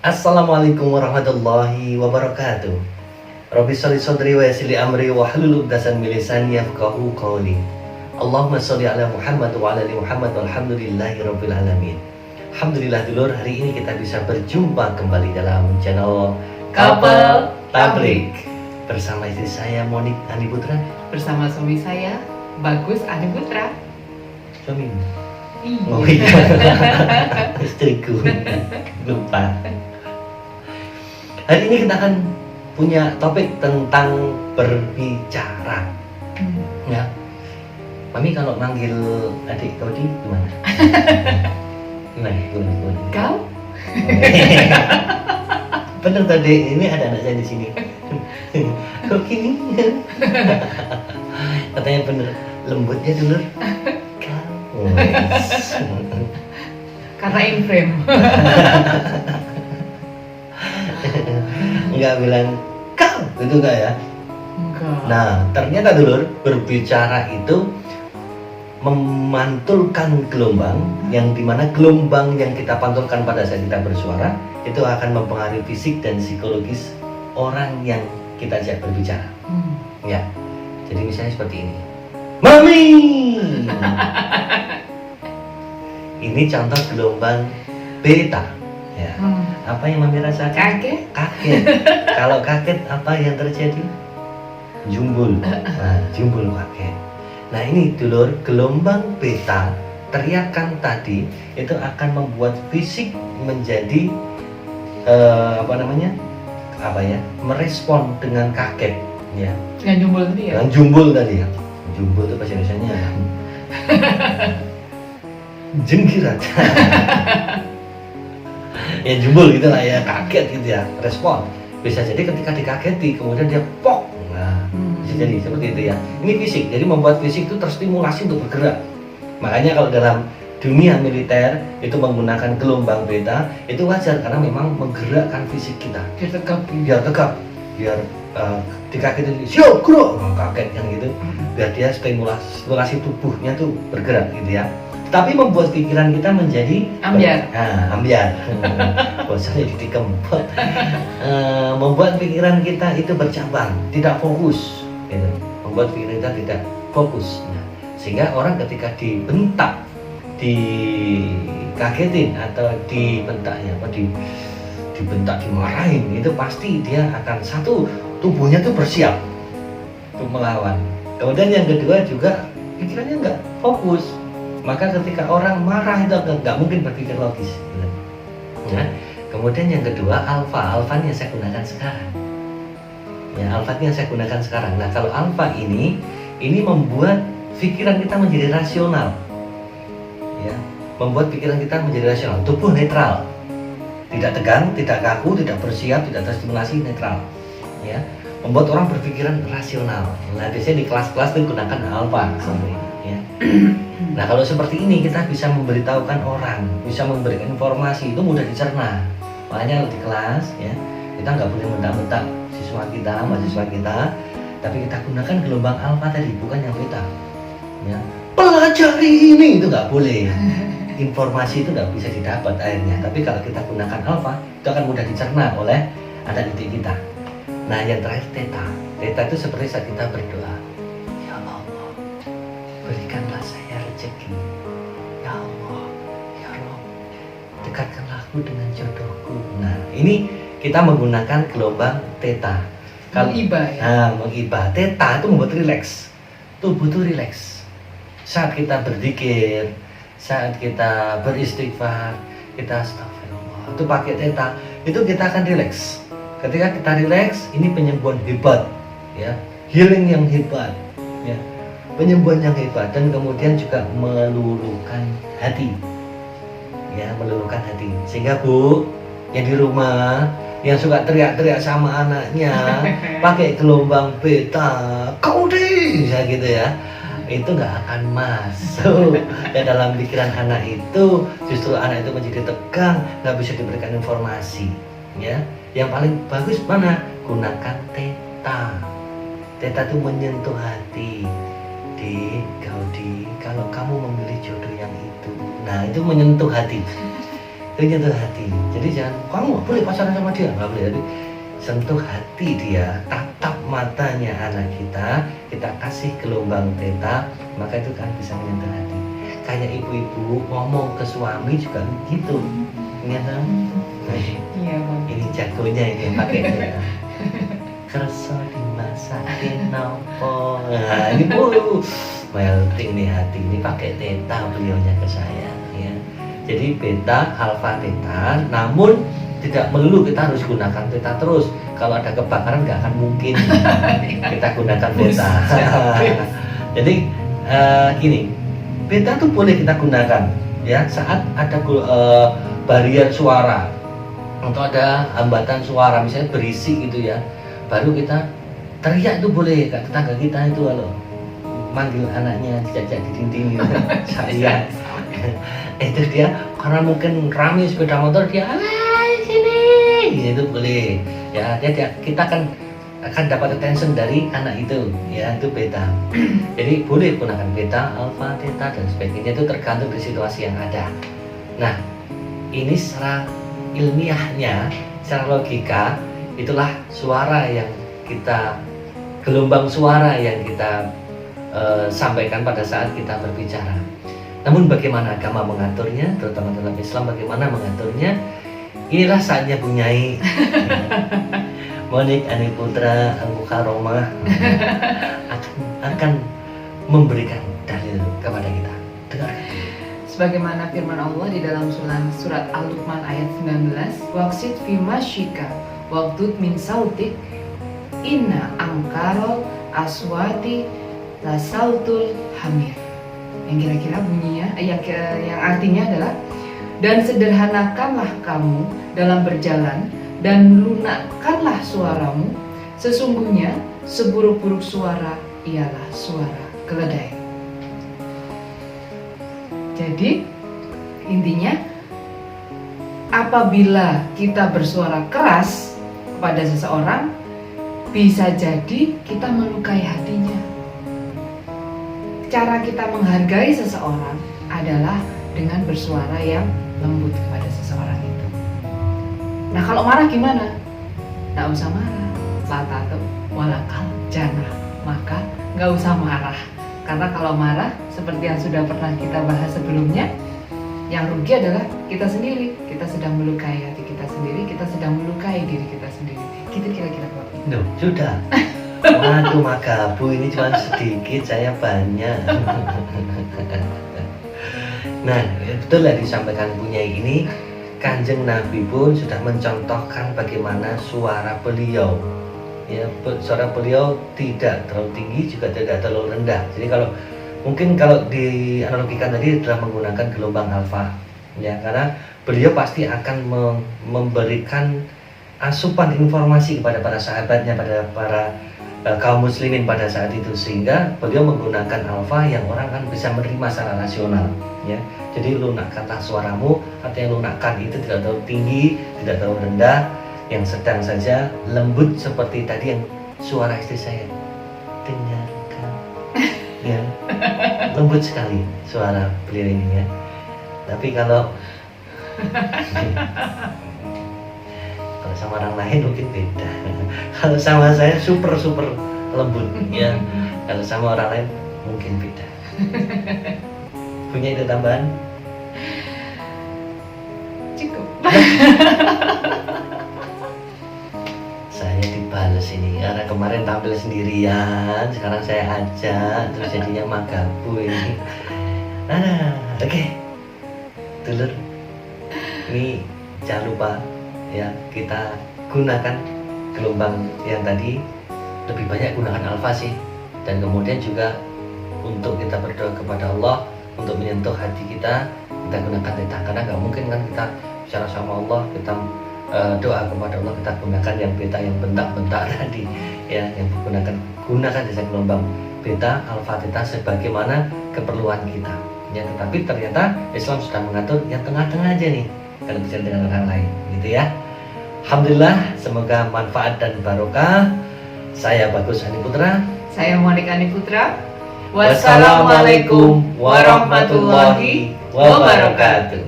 Assalamualaikum warahmatullahi wabarakatuh. Rabbi sholli shodri wa yassir li amri wa hlul 'uqdatam min lisani yafqahu qawli. Allahumma sholli ala Muhammad wa ala ali Muhammad walhamdulillahi rabbil alamin. Alhamdulillah dulur, hari ini kita bisa berjumpa kembali dalam channel Couple Tablik bersama istri saya Monik Andi Putra, bersama suami saya Bagus Adi Putra. suami. Iya. Oh iya, istriku lupa. Hari ini kita akan punya topik tentang berbicara. Ya, Mami kalau manggil adik kau di gimana? Gimana? Kau? Bener tadi, ini ada anak saya di sini. Kok gini? Katanya bener, lembutnya dulu. Kau. Karena in frame. Enggak bilang kau, gitu enggak ya? Enggak. Nah, ternyata dulur, berbicara itu memantulkan gelombang, yang dimana gelombang yang kita pantulkan pada saat kita bersuara itu akan mempengaruhi fisik dan psikologis orang yang kita ajak berbicara. Ya, jadi misalnya seperti ini, Mami. Ini contoh gelombang beta. Ya, apa yang Mami rasakan? Kaget? Kaget. Kalau kaget apa yang terjadi? Jumbul. Nah, jumbul kaget. Nah ini dulur, gelombang beta teriakan tadi itu akan membuat fisik menjadi merespon dengan kaget, ya. Dengan jumbul tadi ya? Dengan jumbul tadi ya. Jumbul itu bahasa Indonesianya jengkirat. Ya jumbul gitu lah ya, kaget gitu ya, respon. Bisa jadi ketika dikageti kemudian dia pok. Nah, bisa jadi seperti itu ya. Ini fisik, jadi membuat fisik itu terstimulasi untuk bergerak. Makanya kalau dalam dunia militer itu menggunakan gelombang beta itu wajar karena memang menggerakkan fisik kita biar tegap, biar dikagetin siap gerak, kaget kan gitu, biar dia stimulasi tubuhnya tuh bergerak gitu ya. Tapi membuat pikiran kita menjadi ambiar. Ambiar. Bosannya dikempot. Membuat pikiran kita itu bercabang, tidak fokus. Gitu. Membuat pikiran kita tidak fokus. Nah, sehingga orang ketika dibentak, dikagetin atau dibentak, dimarahin, itu pasti dia akan satu, tubuhnya tuh bersiap untuk melawan. Kemudian yang kedua juga pikirannya nggak fokus. Maka ketika orang marah itu nggak mungkin berpikir logis. Nah, kemudian yang kedua alfa yang saya gunakan sekarang. Ya, alfa yang saya gunakan sekarang. Nah, kalau alfa ini membuat pikiran kita menjadi rasional. Ya, membuat pikiran kita menjadi rasional. Tubuh netral, tidak tegang, tidak kaku, tidak bersiap, tidak terstimulasi, netral. Ya, membuat orang berpikiran rasional. Nah, biasanya di kelas-kelas itu gunakan alfa seperti ini. Ya. Nah kalau seperti ini kita bisa memberitahukan orang, bisa memberikan informasi, itu mudah dicerna. Makanya di kelas ya kita nggak boleh mentak-mentak mahasiswa kita, tapi kita gunakan gelombang alfa tadi, bukan yang beta. Ya. Pelajari ini itu nggak boleh. Informasi itu nggak bisa didapat akhirnya. Tapi kalau kita gunakan alfa, itu akan mudah dicerna oleh anak didik kita. Nah yang terakhir theta. Theta itu seperti saat kita berdoa. Ya Allah, berikanlah saya rezeki. Ya Allah, ya Rabb, dekatkanlah aku dengan jodohku. Nah, ini kita menggunakan gelombang theta. Mengibah ya? Nah, mengibah. Theta itu membuat rileks. Tubuh itu rileks. Saat kita berzikir, saat kita beristighfar, kita astagfirullah, itu pakai theta, itu kita akan rileks. Ketika kita rileks, ini penyembuhan hebat, ya, healing yang hebat, ya. Penyembuhan yang hebat, dan kemudian juga meluluhkan hati, ya, meluluhkan hati. Sehingga Bu yang di rumah yang suka teriak-teriak sama anaknya pakai gelombang beta, kau deh, ya gitu ya, itu nggak akan masuk dan dalam pikiran anak itu. Justru anak itu menjadi tegang, nggak bisa diberikan informasi, ya. Yang paling bagus mana? Gunakan theta. Theta itu menyentuh hati. Gaudi, kalau kamu memilih jodoh yang itu, nah itu menyentuh hati. itu nyentuh hati. Jadi jangan kamu nggak boleh pacaran sama dia, nggak boleh. Jadi sentuh hati dia, tatap matanya anak kita kasih gelombang theta, maka itu kan bisa menyentuh hati. Kayak ibu-ibu ngomong ke suami juga gitu, ternyata Iya bang. ini jagonya ini yang pakai theta. Kerso dimasakin nopo, nah ini melting nih hati, ini pakai theta beliaunya ke saya ya. Jadi beta, alfa, theta, namun tidak melulu kita harus gunakan theta terus. Kalau ada kebakaran nggak akan mungkin kita gunakan beta. Jadi gini, beta tuh boleh kita gunakan ya saat ada barrier suara atau ada hambatan suara, misalnya berisik gitu ya, baru kita teriak itu boleh. Kak tetangga kita itu kalau manggil anaknya dijajak di dinding gitu, saya itu dia karena mungkin rame sepeda motor, dia sini itu boleh ya, kita akan dapat attention dari anak itu ya, itu beta. Jadi boleh gunakan beta, alfa, theta dan sebagainya, itu tergantung dari situasi yang ada. Nah ini secara ilmiahnya, secara logika, itulah suara yang kita, gelombang suara yang kita sampaikan pada saat kita berbicara. Namun bagaimana agama mengaturnya, terutama dalam Islam bagaimana mengaturnya, inilah saatnya Bunyai Monik Ani Putra Al-Mukarramah akan memberikan dalil kepada kita. Dengarkan. Sebagaimana firman Allah di dalam surat Al-Luqman ayat 19, waqsid fi masyika waqdud min sautik inna angkarol aswati la sautul hamir. Yang kira-kira bunyinya, yang artinya adalah, dan sederhanakanlah kamu dalam berjalan dan lunakkanlah suaramu, sesungguhnya seburuk-buruk suara ialah suara keledai. Jadi intinya, apabila kita bersuara keras kepada seseorang, bisa jadi kita melukai hatinya. Cara kita menghargai seseorang adalah dengan bersuara yang lembut kepada seseorang itu. Nah kalau marah gimana? Nggak usah marah. Latatu walakal jannah. Maka nggak usah marah. Karena kalau marah, seperti yang sudah pernah kita bahas sebelumnya, yang rugi adalah kita sendiri. Kita sedang melukai hati kita sendiri, kita sedang melukai diri kita sendiri. Gitu kira-kira Pak. Duh, sudah. Waduh maka Bu, ini cuma sedikit, saya banyak. Nah, betul lah disampaikan Bunyai ini. Kanjeng Nabi pun sudah mencontohkan bagaimana suara beliau. Ya, suara beliau tidak terlalu tinggi juga tidak terlalu rendah. Jadi kalau dianalogikan tadi adalah menggunakan gelombang alfa, ya, karena beliau pasti akan memberikan asupan informasi kepada para sahabatnya, pada para kaum muslimin pada saat itu, sehingga beliau menggunakan alfa yang orang kan bisa menerima secara rasional ya. Jadi lunakkanlah suaramu, artinya lunakkan itu tidak terlalu tinggi, tidak terlalu rendah, yang sedang saja, lembut seperti tadi yang suara istri saya, dengarkan ya, lembut sekali suara beliau ini ya. Tapi kalau sama orang lain mungkin beda. Kalau sama saya super lembut ya. Kalau sama orang lain mungkin beda. Punya ide tambahan? Cukup. Saya dibales ini karena kemarin tampil sendirian, sekarang saya ajak, terus jadinya magabu ini. Oke. Dulur, ini jangan lupa ya, kita gunakan gelombang yang tadi, lebih banyak gunakan alfa sih, dan kemudian juga untuk kita berdoa kepada Allah untuk menyentuh hati kita gunakan theta, karena nggak mungkin kan kita bicara sama Allah, kita doa kepada Allah kita gunakan yang beta, yang bentak-bentak tadi ya, yang gunakan jasa gelombang beta, alfa, theta sebagaimana keperluan kita ya. Tetapi ternyata Islam sudah mengatur yang tengah-tengah aja nih kalau bicara dengan orang lain gitu ya. Alhamdulillah, semoga manfaat dan barokah. Saya Bagus Ani Putra. Saya Monik Ani Putra. Wassalamualaikum warahmatullahi wabarakatuh.